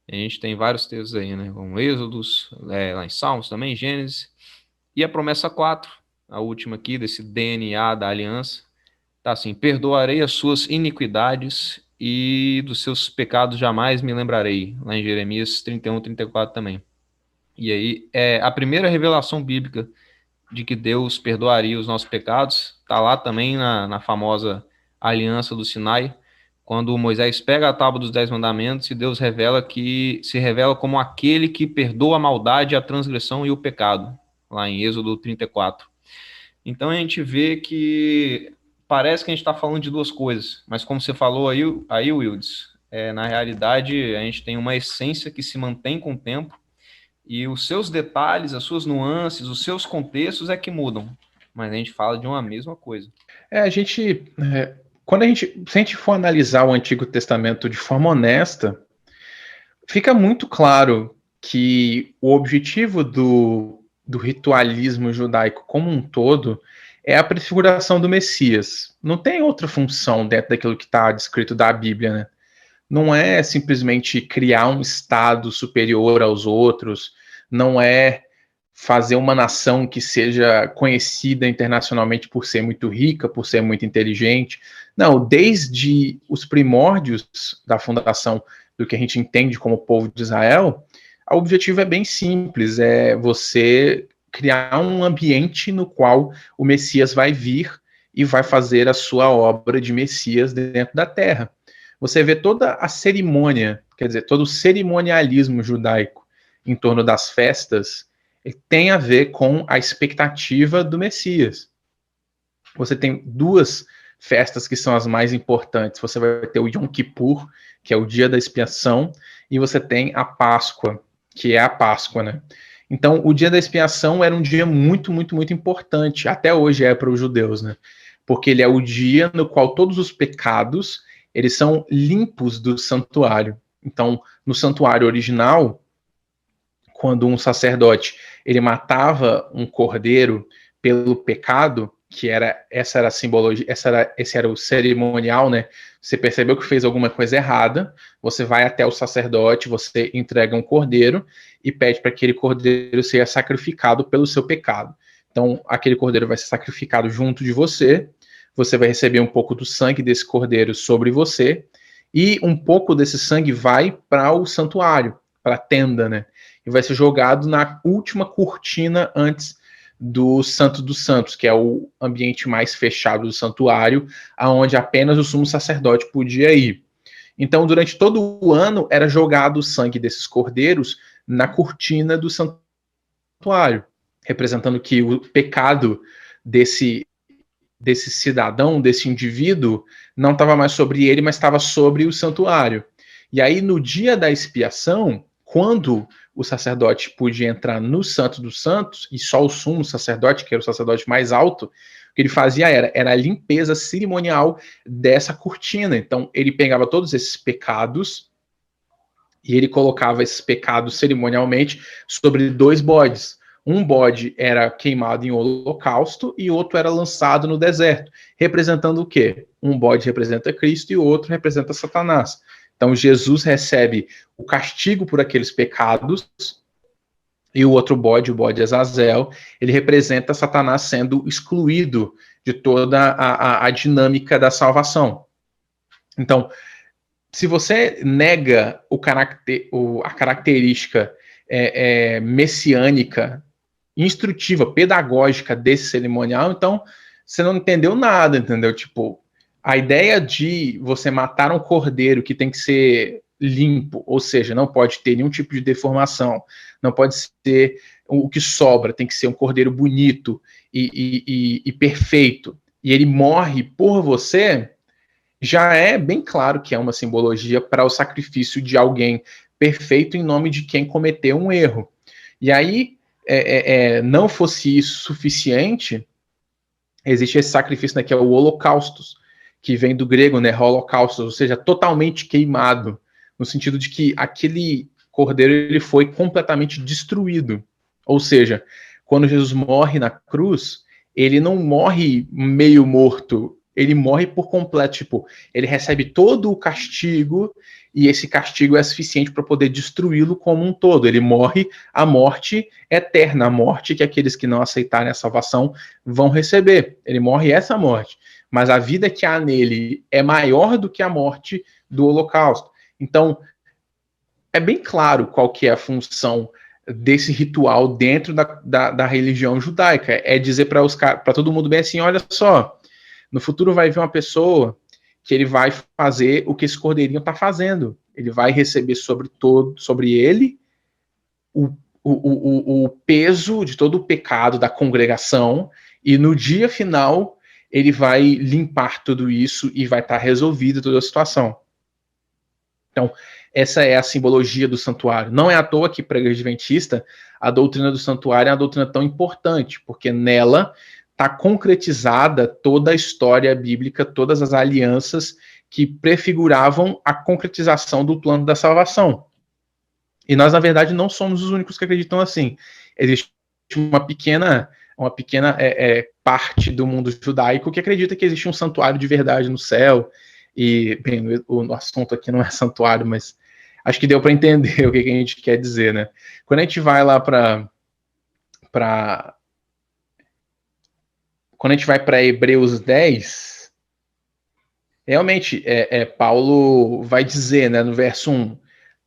A gente tem vários textos aí, né, como Êxodos, lá em Salmos também, Gênesis. E a promessa 4, a última aqui, desse DNA da aliança, tá assim: perdoarei as suas iniquidades e dos seus pecados jamais me lembrarei, lá em Jeremias 31, 34 também. E aí, a primeira revelação bíblica de que Deus perdoaria os nossos pecados está lá também na famosa aliança do Sinai, quando Moisés pega a tábua dos 10 mandamentos e Deus se revela como aquele que perdoa a maldade, a transgressão e o pecado, lá em Êxodo 34. Então a gente vê que parece que a gente está falando de duas coisas, mas como você falou aí Wildes, na realidade a gente tem uma essência que se mantém com o tempo e os seus detalhes, as suas nuances, os seus contextos é que mudam, mas a gente fala de uma mesma coisa. Se a gente for analisar o Antigo Testamento de forma honesta, fica muito claro que o objetivo do ritualismo judaico como um todo é a prefiguração do Messias. Não tem outra função dentro daquilo que está descrito da Bíblia, né? Não é simplesmente criar um estado superior aos outros, não é fazer uma nação que seja conhecida internacionalmente por ser muito rica, por ser muito inteligente. Não, desde os primórdios da fundação do que a gente entende como povo de Israel, o objetivo é bem simples, é você criar um ambiente no qual o Messias vai vir e vai fazer a sua obra de Messias dentro da terra. Você vê toda a cerimônia, quer dizer, todo o cerimonialismo judaico em torno das festas tem a ver com a expectativa do Messias. Você tem duas festas que são as mais importantes. Você vai ter o Yom Kippur, que é o dia da expiação, e você tem a Páscoa, que é a Páscoa, né? Então, o dia da expiação era um dia muito, muito, muito importante. Até hoje é para os judeus, né? Porque ele é o dia no qual todos os pecados eles são limpos do santuário. Então, no santuário original, quando um sacerdote ele matava um cordeiro pelo pecado, que era essa era a simbologia, esse era o cerimonial, né? Você percebeu que fez alguma coisa errada, você vai até o sacerdote, você entrega um cordeiro e pede para que aquele cordeiro seja sacrificado pelo seu pecado. Então, aquele cordeiro vai ser sacrificado junto de você, você vai receber um pouco do sangue desse cordeiro sobre você, e um pouco desse sangue vai para o santuário, para a tenda, né? E vai ser jogado na última cortina antes do Santo dos Santos, que é o ambiente mais fechado do santuário, aonde apenas o sumo sacerdote podia ir. Então, durante todo o ano, era jogado o sangue desses cordeiros na cortina do santuário, representando que o pecado desse cidadão, desse indivíduo, não estava mais sobre ele, mas estava sobre o santuário. E aí, no dia da expiação, quando o sacerdote podia entrar no Santo dos Santos, e só o sumo sacerdote, que era o sacerdote mais alto, o que ele fazia era a limpeza cerimonial dessa cortina. Então, ele pegava todos esses pecados e ele colocava esses pecados cerimonialmente sobre dois bodes. Um bode era queimado em holocausto e outro era lançado no deserto, representando o quê? Um bode representa Cristo e o outro representa Satanás. Então Jesus recebe o castigo por aqueles pecados e o outro bode, o bode Azazel, ele representa Satanás sendo excluído de toda a dinâmica da salvação. Então, se você nega a característica messiânica, instrutiva, pedagógica desse cerimonial, então você não entendeu nada, entendeu? Tipo, a ideia de você matar um cordeiro que tem que ser limpo, ou seja, não pode ter nenhum tipo de deformação, não pode ser o que sobra, tem que ser um cordeiro bonito e perfeito, e ele morre por você, já é bem claro que é uma simbologia para o sacrifício de alguém perfeito em nome de quem cometeu um erro. E aí, não fosse isso suficiente, existe esse sacrifício, né, que é o holocausto, que vem do grego, né, holocausto, ou seja, totalmente queimado, no sentido de que aquele cordeiro ele foi completamente destruído. Ou seja, quando Jesus morre na cruz, ele não morre meio morto, ele morre por completo, tipo, ele recebe todo o castigo e esse castigo é suficiente para poder destruí-lo como um todo. Ele morre a morte eterna, a morte que aqueles que não aceitarem a salvação vão receber. Ele morre essa morte, mas a vida que há nele é maior do que a morte do holocausto. Então, é bem claro qual que é a função desse ritual dentro da religião judaica. É dizer para todo mundo bem assim, olha só, no futuro vai vir uma pessoa que ele vai fazer o que esse cordeirinho está fazendo. Ele vai receber sobre ele o, o peso de todo o pecado da congregação, e no dia final ele vai limpar tudo isso e vai estar resolvida toda a situação. Então, essa é a simbologia do santuário. Não é à toa que para a igreja adventista a doutrina do santuário é uma doutrina tão importante, porque nela está concretizada toda a história bíblica, todas as alianças que prefiguravam a concretização do plano da salvação. E nós, na verdade, não somos os únicos que acreditam assim. Existe uma pequena parte do mundo judaico que acredita que existe um santuário de verdade no céu. E, bem, o assunto aqui não é santuário, mas acho que deu para entender o que a gente quer dizer, né? Quando a gente vai lá quando a gente vai para Hebreus 10, realmente Paulo vai dizer, né, no verso 1,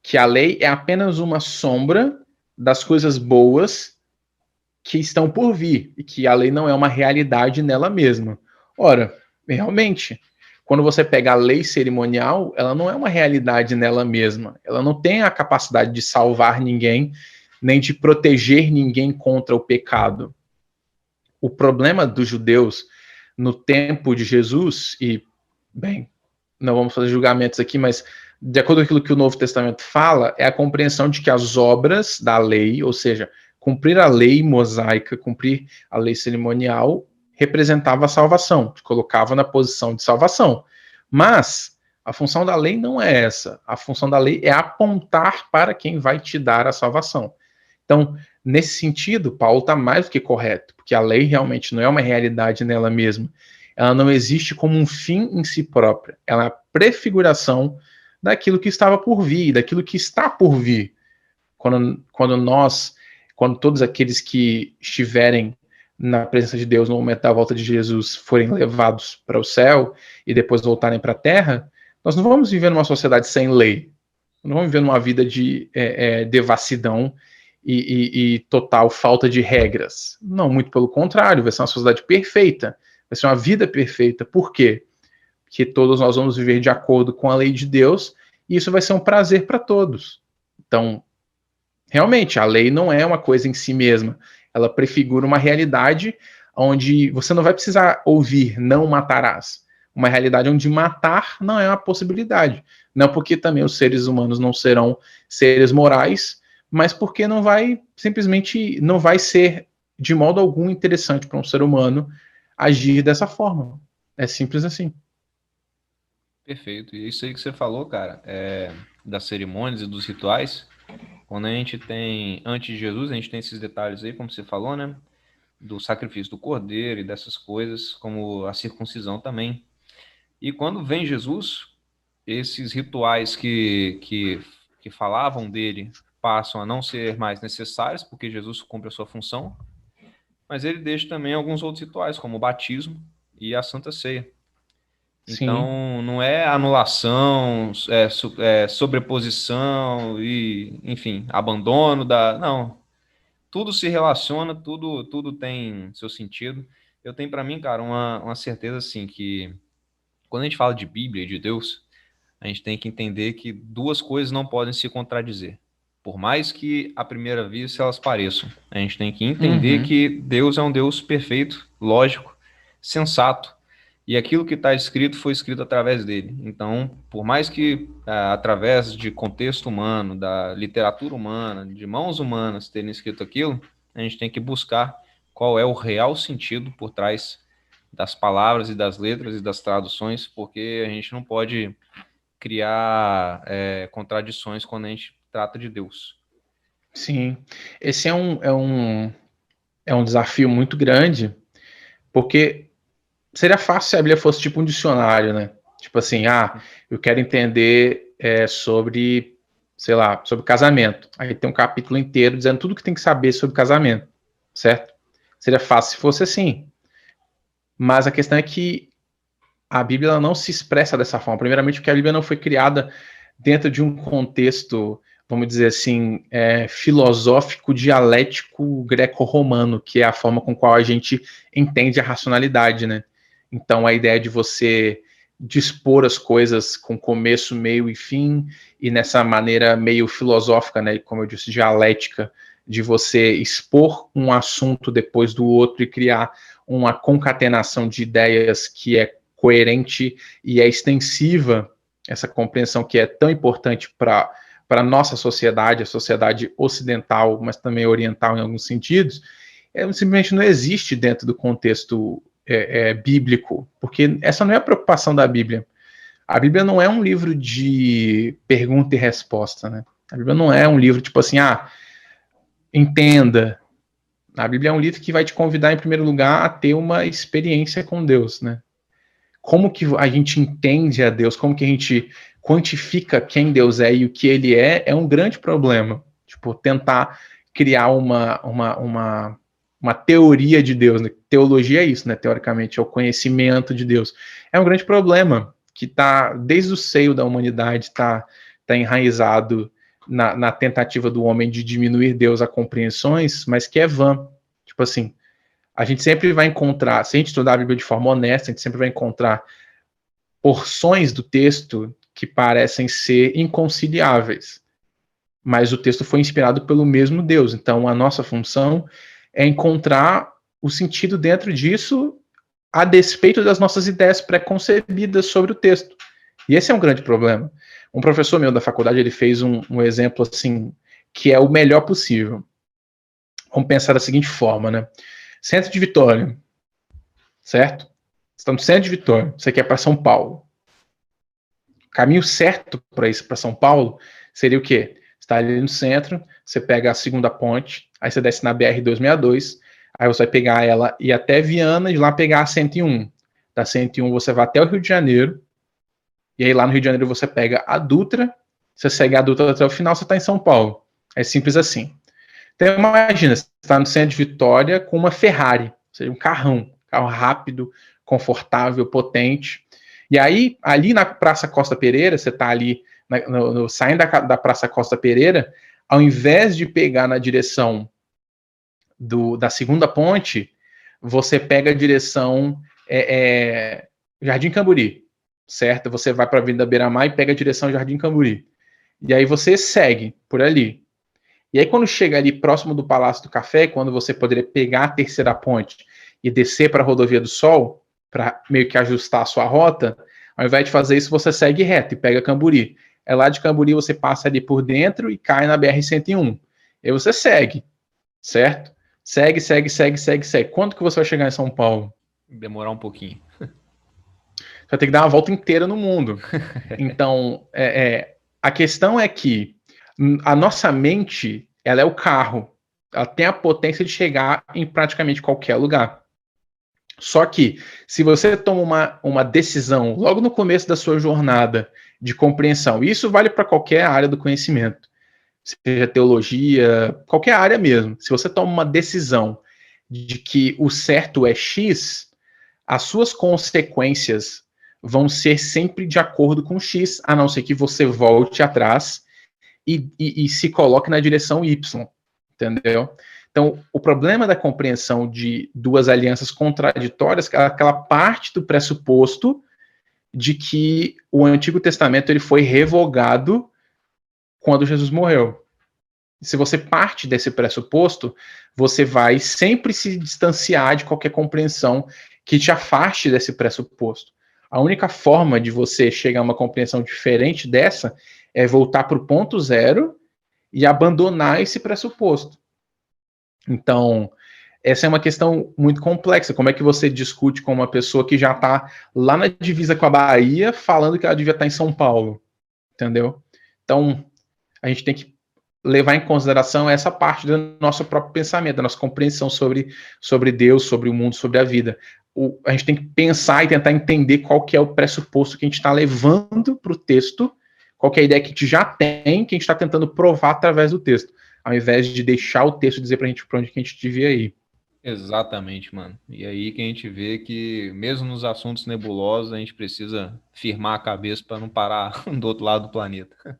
que a lei é apenas uma sombra das coisas boas que estão por vir, e que a lei não é uma realidade nela mesma. Ora, realmente, quando você pega a lei cerimonial, ela não é uma realidade nela mesma. Ela não tem a capacidade de salvar ninguém, nem de proteger ninguém contra o pecado. O problema dos judeus no tempo de Jesus, e, bem, não vamos fazer julgamentos aqui, mas de acordo com aquilo que o Novo Testamento fala, é a compreensão de que as obras da lei, ou seja, cumprir a lei mosaica, cumprir a lei cerimonial, representava a salvação, te colocava na posição de salvação. Mas a função da lei não é essa. A função da lei é apontar para quem vai te dar a salvação. Então, nesse sentido, Paulo está mais do que correto, porque a lei realmente não é uma realidade nela mesma. Ela não existe como um fim em si própria. Ela é a prefiguração daquilo que estava por vir, daquilo que está por vir. Quando todos aqueles que estiverem na presença de Deus no momento da volta de Jesus forem levados para o céu e depois voltarem para a terra, nós não vamos viver numa sociedade sem lei. Não vamos viver numa vida de devassidão e total falta de regras. Não, muito pelo contrário, vai ser uma sociedade perfeita, vai ser uma vida perfeita. Por quê? Porque todos nós vamos viver de acordo com a lei de Deus e isso vai ser um prazer para todos. Então, realmente, a lei não é uma coisa em si mesma. Ela prefigura uma realidade onde você não vai precisar ouvir não matarás. Uma realidade onde matar não é uma possibilidade. Não porque também os seres humanos não serão seres morais, mas porque simplesmente não vai ser de modo algum interessante para um ser humano agir dessa forma. É simples assim. Perfeito. E isso aí que você falou, cara, das cerimônias e dos rituais. Quando a gente tem, antes de Jesus, a gente tem esses detalhes aí, como você falou, né? Do sacrifício do cordeiro e dessas coisas, como a circuncisão também. E quando vem Jesus, esses rituais que falavam dele passam a não ser mais necessários, porque Jesus cumpre a sua função, mas ele deixa também alguns outros rituais, como o batismo e a Santa Ceia. Sim. Então, não é anulação, sobreposição e, enfim, abandono da. Não. Tudo se relaciona, tudo tem seu sentido. Eu tenho para mim, cara, uma certeza assim que quando a gente fala de Bíblia e de Deus, a gente tem que entender que duas coisas não podem se contradizer. Por mais que à primeira vista elas pareçam, a gente tem que entender Uhum. que Deus é um Deus perfeito, lógico, sensato. E aquilo que está escrito foi escrito através dele. Então, por mais que através de contexto humano, da literatura humana, de mãos humanas terem escrito aquilo, a gente tem que buscar qual é o real sentido por trás das palavras e das letras e das traduções, porque a gente não pode criar contradições quando a gente trata de Deus. Sim. Esse é um desafio muito grande, porque seria fácil se a Bíblia fosse tipo um dicionário, né? Tipo assim, eu quero entender sobre, sei lá, sobre casamento. Aí tem um capítulo inteiro dizendo tudo que tem que saber sobre casamento, certo? Seria fácil se fosse assim. Mas a questão é que a Bíblia ela não se expressa dessa forma. Primeiramente, porque a Bíblia não foi criada dentro de um contexto, vamos dizer assim, filosófico, dialético, greco-romano, que é a forma com qual a gente entende a racionalidade, né? Então, a ideia de você dispor as coisas com começo, meio e fim, e nessa maneira meio filosófica, né, como eu disse, dialética, de você expor um assunto depois do outro e criar uma concatenação de ideias que é coerente e é extensiva, essa compreensão que é tão importante para a nossa sociedade, a sociedade ocidental, mas também oriental em alguns sentidos, simplesmente não existe dentro do contexto bíblico, porque essa não é a preocupação da Bíblia. A Bíblia não é um livro de pergunta e resposta, né? A Bíblia não é um livro tipo assim, entenda. A Bíblia é um livro que vai te convidar, em primeiro lugar, a ter uma experiência com Deus, né? Como que a gente entende a Deus, como que a gente quantifica quem Deus é e o que ele é um grande problema. Tipo, tentar criar uma teoria de Deus. Né? Teologia é isso, né? Teoricamente, é o conhecimento de Deus. É um grande problema que está, desde o seio da humanidade, está enraizado na tentativa do homem de diminuir Deus a compreensões, mas que é vã. Tipo assim, a gente sempre vai encontrar, se a gente estudar a Bíblia de forma honesta, a gente sempre vai encontrar porções do texto que parecem ser inconciliáveis, mas o texto foi inspirado pelo mesmo Deus. Então, a nossa função é encontrar o sentido dentro disso, a despeito das nossas ideias pré-concebidas sobre o texto. E esse é um grande problema. Um professor meu da faculdade, ele fez um exemplo assim, que é o melhor possível. Vamos pensar da seguinte forma, né? Centro de Vitória, certo? Você está no centro de Vitória, você quer para São Paulo. O caminho certo para isso, para São Paulo, seria o quê? Você está ali no centro, você pega a segunda ponte, aí você desce na BR-262, aí você vai pegar ela e ir até Viana, e de lá pegar a 101. Da 101 você vai até o Rio de Janeiro, e aí lá no Rio de Janeiro você pega a Dutra, você segue a Dutra até o final, você está em São Paulo. É simples assim. Então imagina, você está no centro de Vitória com uma Ferrari, ou seja, um carro rápido, confortável, potente. E aí, ali na Praça Costa Pereira, você está ali saindo da Praça Costa Pereira, ao invés de pegar na direção da segunda ponte, você pega a direção Jardim Camburi, certo? Você vai para a Avenida Beira-Mar e pega a direção Jardim Camburi. E aí você segue por ali. E aí, quando chega ali próximo do Palácio do Café, quando você poderia pegar a terceira ponte e descer para a Rodovia do Sol, para meio que ajustar a sua rota, ao invés de fazer isso, você segue reto e pega Camburi. É lá de Camburi você passa ali por dentro e cai na BR-101. E aí você segue, certo? Segue, segue, segue, segue, segue. Quanto que você vai chegar em São Paulo? Demorar um pouquinho. Você vai ter que dar uma volta inteira no mundo. Então, a questão é que a nossa mente, ela é o carro. Ela tem a potência de chegar em praticamente qualquer lugar. Só que, se você toma uma decisão logo no começo da sua jornada de compreensão, e isso vale para qualquer área do conhecimento, seja teologia, qualquer área mesmo. Se você toma uma decisão de que o certo é X, as suas consequências vão ser sempre de acordo com X, a não ser que você volte atrás e se coloque na direção Y, entendeu? Então, o problema da compreensão de duas alianças contraditórias é aquela parte do pressuposto de que o Antigo Testamento ele foi revogado quando Jesus morreu. Se você parte desse pressuposto, você vai sempre se distanciar de qualquer compreensão que te afaste desse pressuposto. A única forma de você chegar a uma compreensão diferente dessa é voltar para o ponto zero e abandonar esse pressuposto. Então, essa é uma questão muito complexa. Como é que você discute com uma pessoa que já está lá na divisa com a Bahia, falando que ela devia estar em São Paulo? Entendeu? Então, a gente tem que levar em consideração essa parte do nosso próprio pensamento, da nossa compreensão sobre Deus, sobre o mundo, sobre a vida. A gente tem que pensar e tentar entender qual que é o pressuposto que a gente está levando para o texto, qual que é a ideia que a gente já tem, que a gente está tentando provar através do texto, ao invés de deixar o texto dizer para a gente para onde que a gente devia ir. Exatamente, mano. E aí que a gente vê que, mesmo nos assuntos nebulosos, a gente precisa firmar a cabeça para não parar do outro lado do planeta.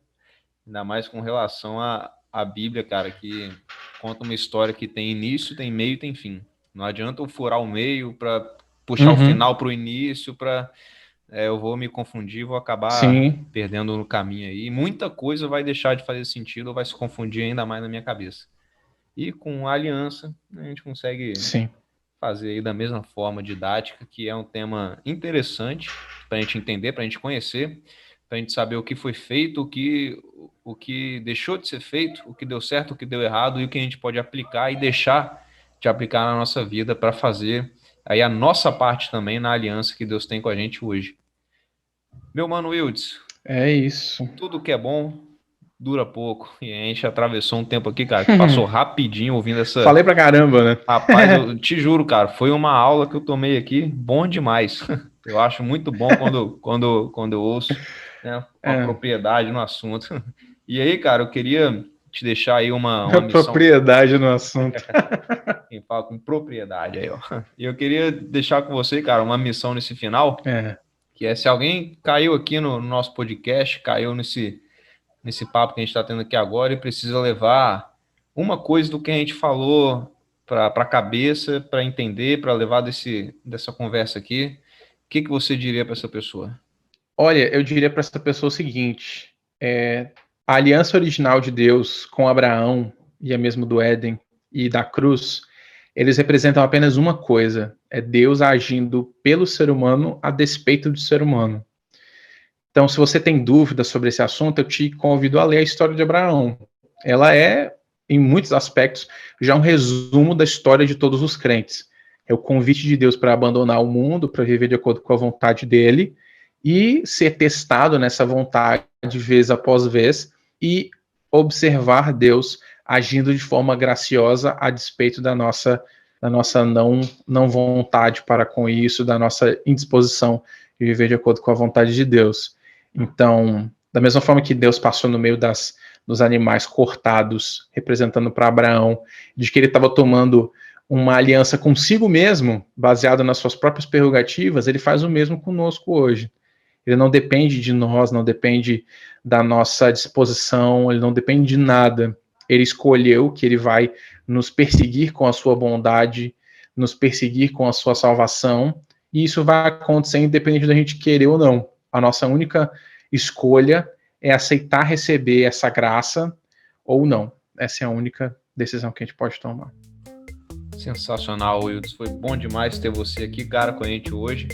Ainda mais com relação à Bíblia, cara, que conta uma história que tem início, tem meio e tem fim. Não adianta eu furar o meio para puxar o final para o início, eu vou me confundir, vou acabar perdendo no caminho aí. Muita coisa vai deixar de fazer sentido ou vai se confundir ainda mais na minha cabeça. E com a aliança, a gente consegue fazer aí da mesma forma didática, que é um tema interessante para a gente entender, para a gente conhecer, para a gente saber o que foi feito, o que deixou de ser feito, o que deu certo, o que deu errado e o que a gente pode aplicar e deixar de aplicar na nossa vida para fazer aí a nossa parte também na aliança que Deus tem com a gente hoje. Meu mano Wildes, é isso. Tudo que é bom dura pouco. E a gente atravessou um tempo aqui, cara, que passou rapidinho ouvindo essa... Falei pra caramba, né? Rapaz, eu te juro, cara, foi uma aula que eu tomei aqui, bom demais. Eu acho muito bom quando eu ouço, né, uma propriedade no assunto. E aí, cara, eu queria te deixar aí uma missão... Propriedade no assunto. Quem fala com propriedade aí, ó. E eu queria deixar com você, cara, uma missão nesse final, que é se alguém caiu aqui no nosso podcast, caiu nesse papo que a gente está tendo aqui agora e precisa levar uma coisa do que a gente falou para a cabeça, para entender, para levar dessa conversa aqui, o que você diria para essa pessoa? Olha, eu diria para essa pessoa o seguinte, a aliança original de Deus com Abraão, e a mesmo do Éden e da cruz, eles representam apenas uma coisa, é Deus agindo pelo ser humano a despeito do ser humano. Então, se você tem dúvidas sobre esse assunto, eu te convido a ler a história de Abraão. Ela é, em muitos aspectos, já um resumo da história de todos os crentes. É o convite de Deus para abandonar o mundo, para viver de acordo com a vontade dele, e ser testado nessa vontade vez após vez, e observar Deus agindo de forma graciosa a despeito da nossa não vontade para com isso, da nossa indisposição de viver de acordo com a vontade de Deus. Então, da mesma forma que Deus passou no meio dos animais cortados, representando para Abraão, de que ele estava tomando uma aliança consigo mesmo, baseada nas suas próprias prerrogativas, ele faz o mesmo conosco hoje. Ele não depende de nós, não depende da nossa disposição, ele não depende de nada. Ele escolheu que ele vai nos perseguir com a sua bondade, nos perseguir com a sua salvação, e isso vai acontecer independente da gente querer ou não. A nossa única escolha é aceitar receber essa graça ou não. Essa é a única decisão que a gente pode tomar. Sensacional, Wildes. Foi bom demais ter você aqui, cara, com a gente hoje.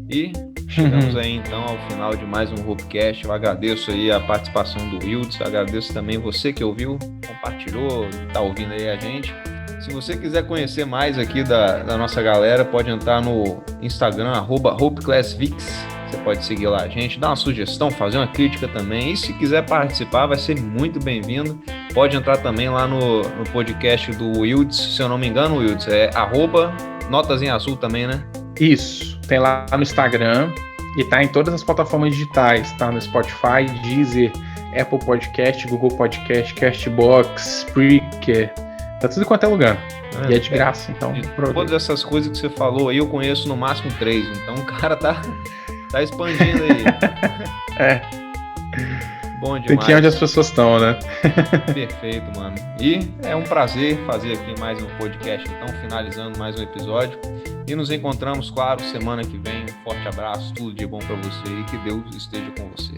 E chegamos aí, então, ao final de mais um Hopecast. Eu agradeço aí a participação do Wildes. Agradeço também você que ouviu, compartilhou, tá ouvindo aí a gente. Se você quiser conhecer mais aqui da nossa galera, pode entrar no Instagram, @HopeClassVix. Você pode seguir lá a gente, dar uma sugestão, fazer uma crítica também. E se quiser participar, vai ser muito bem-vindo. Pode entrar também lá no podcast do Wildes, se eu não me engano, Wildes, é @Notas em Azul também, né? Isso, tem lá no Instagram e tá em todas as plataformas digitais, tá no Spotify, Deezer, Apple Podcast, Google Podcast, Castbox, Spreaker, tá tudo quanto é lugar. E é de graça, então. Todas essas coisas que você falou aí, eu conheço no máximo 3, então o cara tá Tá expandindo aí. É. Bom demais. Tem que ir onde as pessoas estão, né? Perfeito, mano. E é um prazer fazer aqui mais um podcast, então, finalizando mais um episódio. E nos encontramos, claro, semana que vem. Um forte abraço, tudo de bom pra você e que Deus esteja com você.